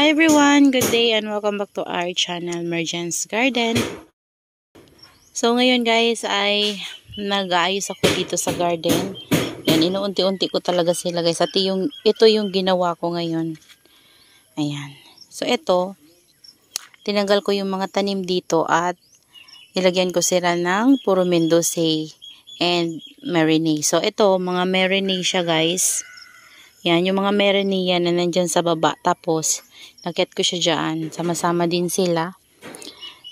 Hi everyone, good day and welcome back to our channel, Mergence Garden. So ngayon guys ay nag-aayos ako dito sa garden. Yan, inuunti-unti ko talaga sila guys. At ito yung ginawa ko ngayon. Ayan. So ito, tinanggal ko yung mga tanim dito at nilagyan ko sila ng puro Mendoza and Marinee. So ito, mga Marinee siya guys. Yan, yung mga Marinee yan na nandyan sa baba. Tapos, nakit ko siya dyan. Sama-sama din sila.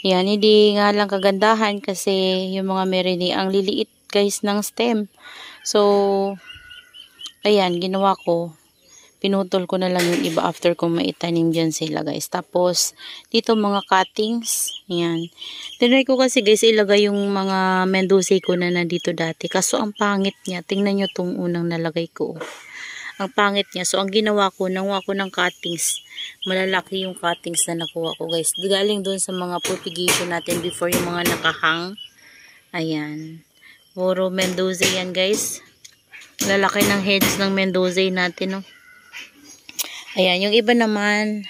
Yan, hindi nga lang kagandahan kasi yung mga Marinee ang liliit guys ng stem. So, ayan, ginawa ko. Pinutol ko na lang yung iba after kong maitanim dyan sila guys. Tapos, dito mga cuttings. Yan. Tinry ko kasi guys ilagay yung mga Mendoza ko na nandito dati. Kaso ang pangit niya. Tingnan nyo tong unang nalagay ko. Ang pangit niya. So, ang ginawa ko, nanguha ko ng cuttings. Malalaki yung cuttings na nakuha ko, guys. Galing doon sa mga propagation natin before yung mga nakahang. Ayan. Puro Mendoza yan, guys. Lalaki ng heads ng Mendoza natin, no. Ayan. Yung iba naman,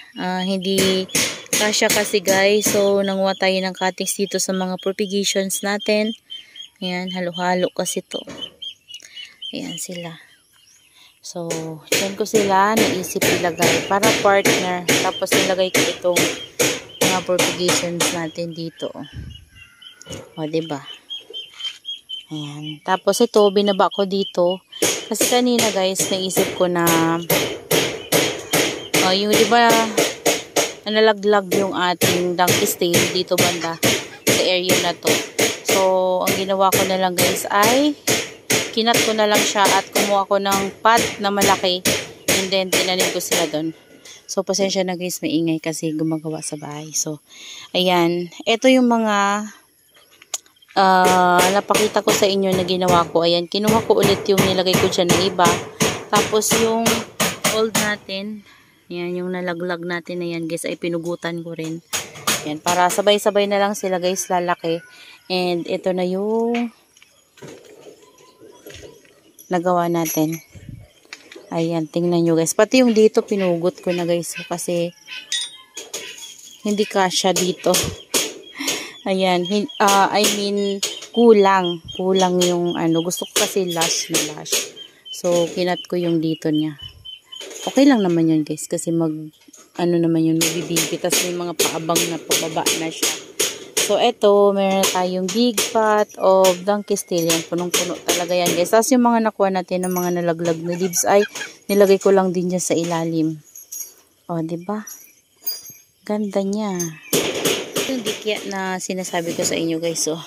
hindi kasya kasi, guys. So, nanguha tayo ng cuttings dito sa mga propagations natin. Ayan. Halo-halo kasi to. Ayan sila. So, dyan ko sila naisip ilagay para partner. Tapos nilagay ko itong mga propagations natin dito. O, diba? Ayan. Tapos ito, binaba ko dito. Kasi kanina guys, naisip ko na yung diba, nalaglag yung ating donkey stay dito banda sa area na to. So, ang ginawa ko na lang guys ay kinat ko na lang siya at kumuha ko ng pot na malaki and then tinanim ko sila doon. So, pasensya na guys, maingay kasi gumagawa sa bahay. So, ayan. Ito yung mga napakita ko sa inyo na ginawa ko. Ayan, kinuha ko ulit yung nilagay ko dyan na iba. Tapos, yung old natin, ayan, yung nalaglag natin na yan guys, ay pinugutan ko rin. Ayan, para sabay-sabay na lang sila guys, lalaki. And, ito na yung nagawa natin. Ayan, tingnan nyo guys. Pati yung dito, pinugot ko na guys. Kasi, hindi kasya dito. Ayan, I mean, kulang. Kulang yung ano. Gusto ko kasi lash na lash. So, kinat ko yung dito niya. Okay lang naman yun guys. Kasi ano naman yun, mabibibi. Tapos may mga paabang na pababa na siya. So, eto, meron tayong big pot of donkey stay. Yan, punong-puno talaga yan, guys. Tapos, yung mga nakuha natin ng mga nalaglag na leaves ay nilagay ko lang din dyan sa ilalim. O, diba? Ganda niya. Yung dikya na sinasabi ko sa inyo, guys. So,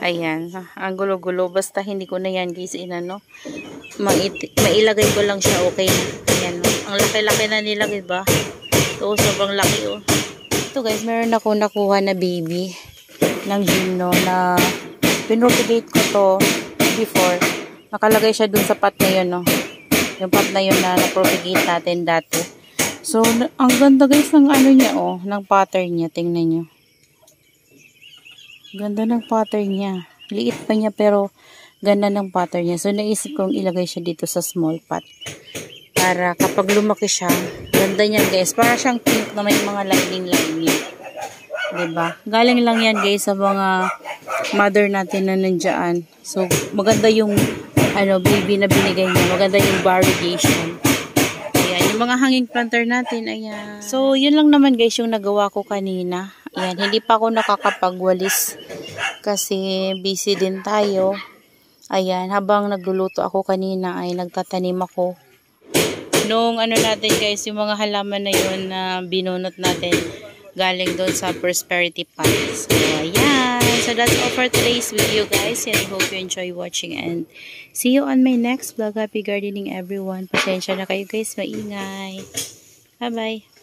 ayan. Ang gulo-gulo. Basta hindi ko na yan, guys, inano. Mailagay ko lang siya, okay na. Ayan, no? Ang laki-laki na nilagay ba? Ito, sobrang laki, oh. Ito guys, meron ako nakuha na baby ng gymno na pinropagate ko to before. Nakalagay siya dun sa pot na yun, no? Yung pot na yun na napropagate natin dati. So, ang ganda guys ng ano niya, oh, ng pattern niya. Tingnan nyo. Ganda ng pattern niya. Liit pa niya pero ganda ng pattern niya. So, naisip kong ilagay siya dito sa small pot. Para kapag lumaki siya, ganda niyan guys. Para siyang pink na may mga lining-lining. Diba? Galing lang yan guys sa mga mother natin na nandiyan. So, maganda yung baby na binigay niya. Maganda yung variegation. Ayan, yung mga hanging planter natin. Ayan. So, yun lang naman guys yung nagawa ko kanina. Ayan, hindi pa ako nakakapagwalis. Kasi busy din tayo. Ayan, habang nagluluto ako kanina ay nagtatanim ako. Nung ano natin guys, yung mga halaman na yun na binunot natin galing doon sa prosperity pot. So, ayan. So, that's all for today's video guys. And I hope you enjoy watching and see you on my next vlog. Happy gardening everyone. Pasensya na kayo guys, maingay. Bye-bye.